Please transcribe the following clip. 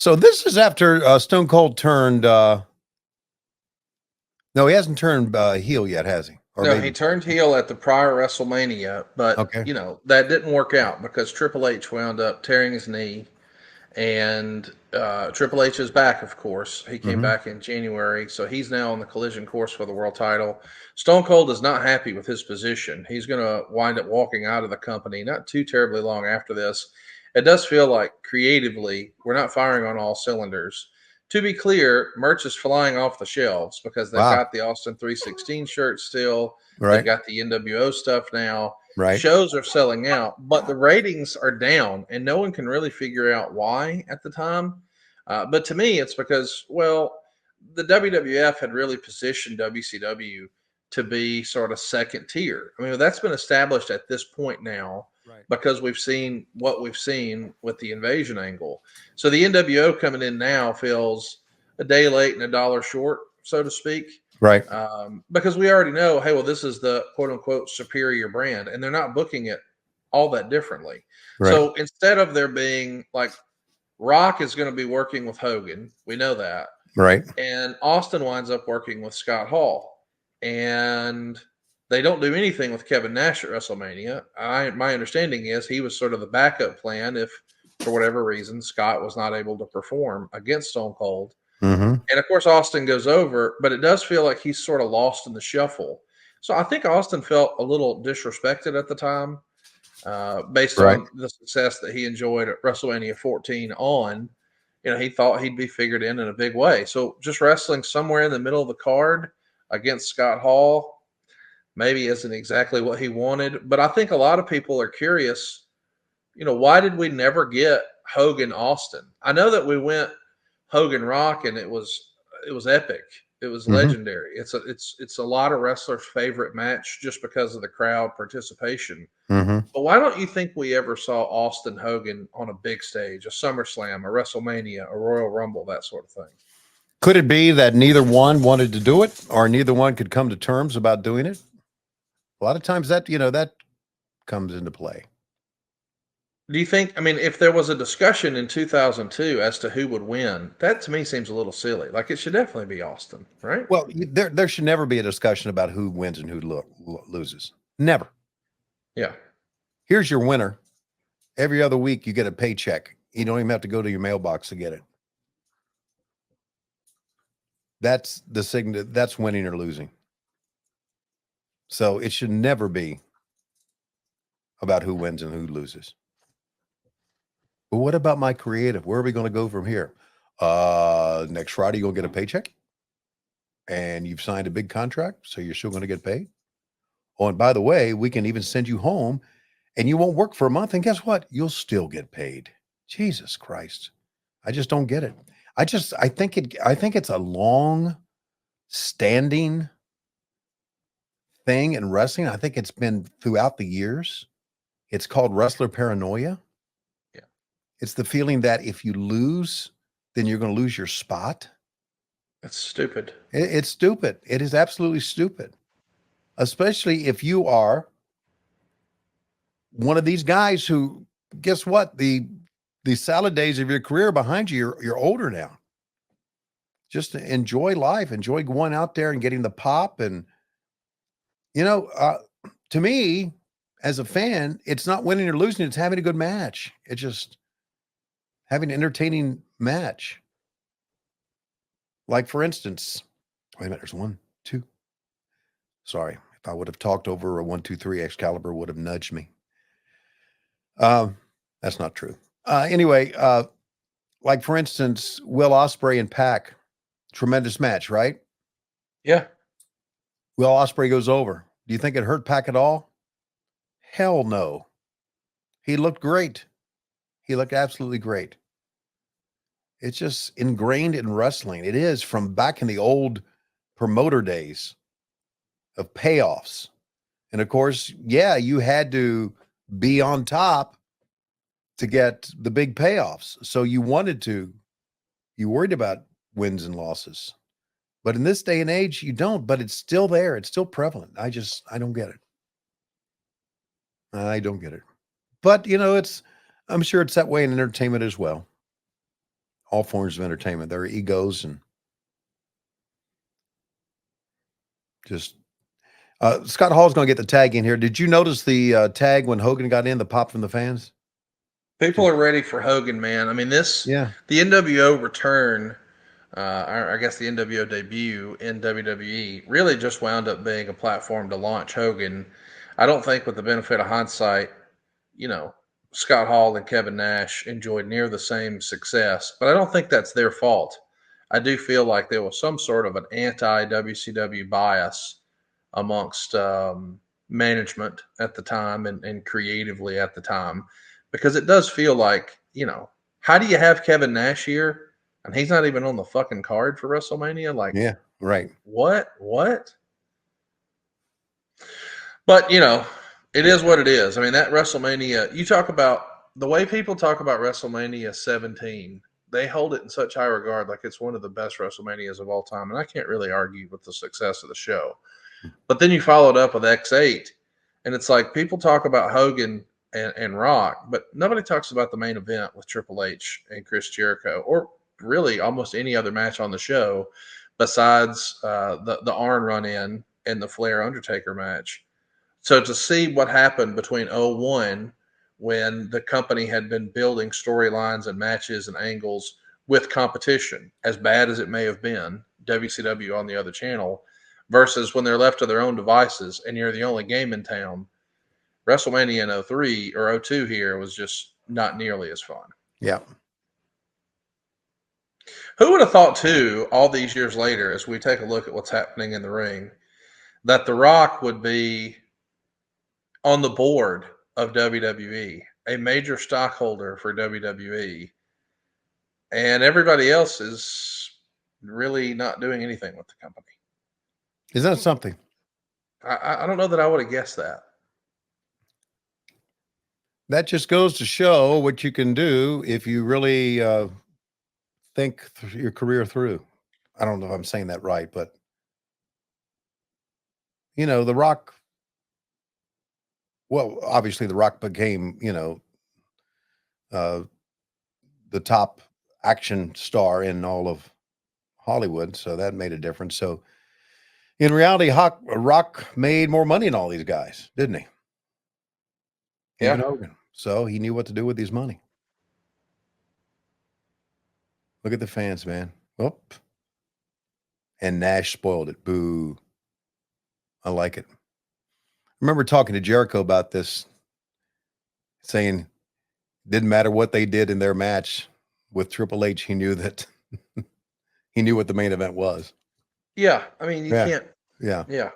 So this is after Stone Cold turned. No, he hasn't turned heel yet, has he? Or No, he maybe. turned heel at the prior WrestleMania, but Okay. that didn't work out because Triple H wound up tearing his knee, and Triple H is back. Of course, he came Hmm. back in January, so he's now on the Collision course for the world title. Stone Cold is not happy with his position. He's going to wind up walking out of the company not too terribly long after this. It does feel like creatively we're not firing on all cylinders. To be clear, merch is flying off the shelves because they've Wow. got the Austin 316 shirt still. They've Right. got the NWO stuff now. Right. Shows are selling out, but the ratings are down, and no one can really figure out why at the time. But to me, it's because, well, the WWF had really positioned WCW to be sort of second tier. I mean, that's been established at this point now Right. because we've seen what we've seen with the invasion angle. So the NWO coming in now feels a day late and a dollar short, so to speak, Right. because we already know, hey, well, this is the quote unquote superior brand, and they're not booking it all that differently. Right. So instead of there being like Rock is going to be working with Hogan, we know that, Right. and Austin winds up working with Scott Hall, and they don't do anything with Kevin Nash at WrestleMania. My understanding is he was sort of the backup plan if, for whatever reason, Scott was not able to perform against Stone Cold. Hmm. And of course, Austin goes over, but it does feel like he's sort of lost in the shuffle. So I think Austin felt a little disrespected at the time, based Right. on the success that he enjoyed at WrestleMania 14 on. He thought he'd be figured in a big way. So just wrestling somewhere in the middle of the card against Scott Hall maybe isn't exactly what he wanted. But I think a lot of people are curious, why did we never get Hogan Austin? I know that we went Hogan Rock, and it was epic. It was Hmm. legendary. It's a lot of wrestlers' favorite match just because of the crowd participation. Hmm. But why don't you think we ever saw Austin Hogan on a big stage, a SummerSlam, a WrestleMania, a Royal Rumble, that sort of thing? Could it be that neither one wanted to do it, or neither one could come to terms about doing it? A lot of times that comes into play. Do you think? I mean, if there was a discussion in 2002 as to who would win, that to me seems a little silly. Like it should definitely be Austin, right? Well, there should never be a discussion about who wins and who loses. Never. Yeah. Here's your winner. Every other week, you get a paycheck. You don't even have to go to your mailbox to get it. That's the signal. That's winning or losing. So it should never be about who wins and who loses. But what about my creative? Where are we going to go from here? Next Friday, you'll get a paycheck and you've signed a big contract. So you're still going to get paid. Oh, and by the way, we can even send you home and you won't work for a month. And guess what? You'll still get paid. Jesus Christ. I just don't get it. I think it's a long standing thing in wrestling. I think it's been throughout the years. It's called wrestler paranoia. Yeah. It's the feeling that if you lose, then you're going to lose your spot. That's stupid. It's stupid. It is absolutely stupid, especially if you are one of these guys who, guess what? The salad days of your career behind you, you're older now. Just enjoy life, enjoy going out there and getting the pop. And, you know, uh, to me, as a fan, it's not winning or losing, it's having a good match. It's just having an entertaining match. Like, for instance, wait a minute, there's one, two. Sorry, if I would have talked over a 1, 2, 3, Excalibur would have nudged me. Um, that's not true. Anyway, like for instance, Will Ospreay and Pac, tremendous match, right? Yeah. Will Ospreay goes over. Do you think it hurt Pac at all? Hell no. He looked great. He looked absolutely great. It's just ingrained in wrestling. It is from back in the old promoter days of payoffs. And of course, yeah, you had to be on top to get the big payoffs. So you worried about wins and losses. But in this day and age, you don't, but it's still there. It's still prevalent. I don't get it. I don't get it. But, I'm sure it's that way in entertainment as well. all forms of entertainment. Their egos and just Scott Hall's going to get the tag in here. Did you notice the tag when Hogan got in, the pop from the fans? People are ready for Hogan, man. I mean, Yeah. the NWO return, I guess the NWO debut in WWE really just wound up being a platform to launch Hogan. I don't think, with the benefit of hindsight, you know, Scott Hall and Kevin Nash enjoyed near the same success, but I don't think that's their fault. I do feel like there was some sort of an anti WCW bias amongst management at the time and creatively at the time, because it does feel like, how do you have Kevin Nash here and he's not even on the fucking card for WrestleMania? Like, Yeah. Right. what? But, it is what it is. I mean, that WrestleMania, you talk about the way people talk about WrestleMania 17, they hold it in such high regard, like it's one of the best WrestleManias of all time. And I can't really argue with the success of the show. But then you followed up with X8, and it's like people talk about Hogan and Rock, but nobody talks about the main event with Triple H and Chris Jericho, or really almost any other match on the show besides the Arn run in and the Flair Undertaker match. So to see what happened between '01, when the company had been building storylines and matches and angles with competition, as bad as it may have been, WCW on the other channel, versus when they're left to their own devices and you're the only game in town, WrestleMania in '03 or '02 here was just not nearly as fun. Yeah. Who would have thought, too, all these years later, as we take a look at what's happening in the ring, that The Rock would be on the board of WWE, a major stockholder for WWE, and everybody else is really not doing anything with the company. Isn't that something? I don't know that I would have guessed that. That just goes to show what you can do if you really think your career through. I don't know if I'm saying that right, but The Rock. Well, obviously, The Rock became uh, the top action star in all of Hollywood, so that made a difference. So, in reality, Rock made more money than all these guys, didn't he? Yeah. Even Hogan. So he knew what to do with his money. Look at the fans, man. Oop. And Nash spoiled it. Boo. I like it. I remember talking to Jericho about this, saying didn't matter what they did in their match with Triple H. He knew he knew what the main event was. Yeah. I mean, you Yeah. can't. Yeah. Yeah.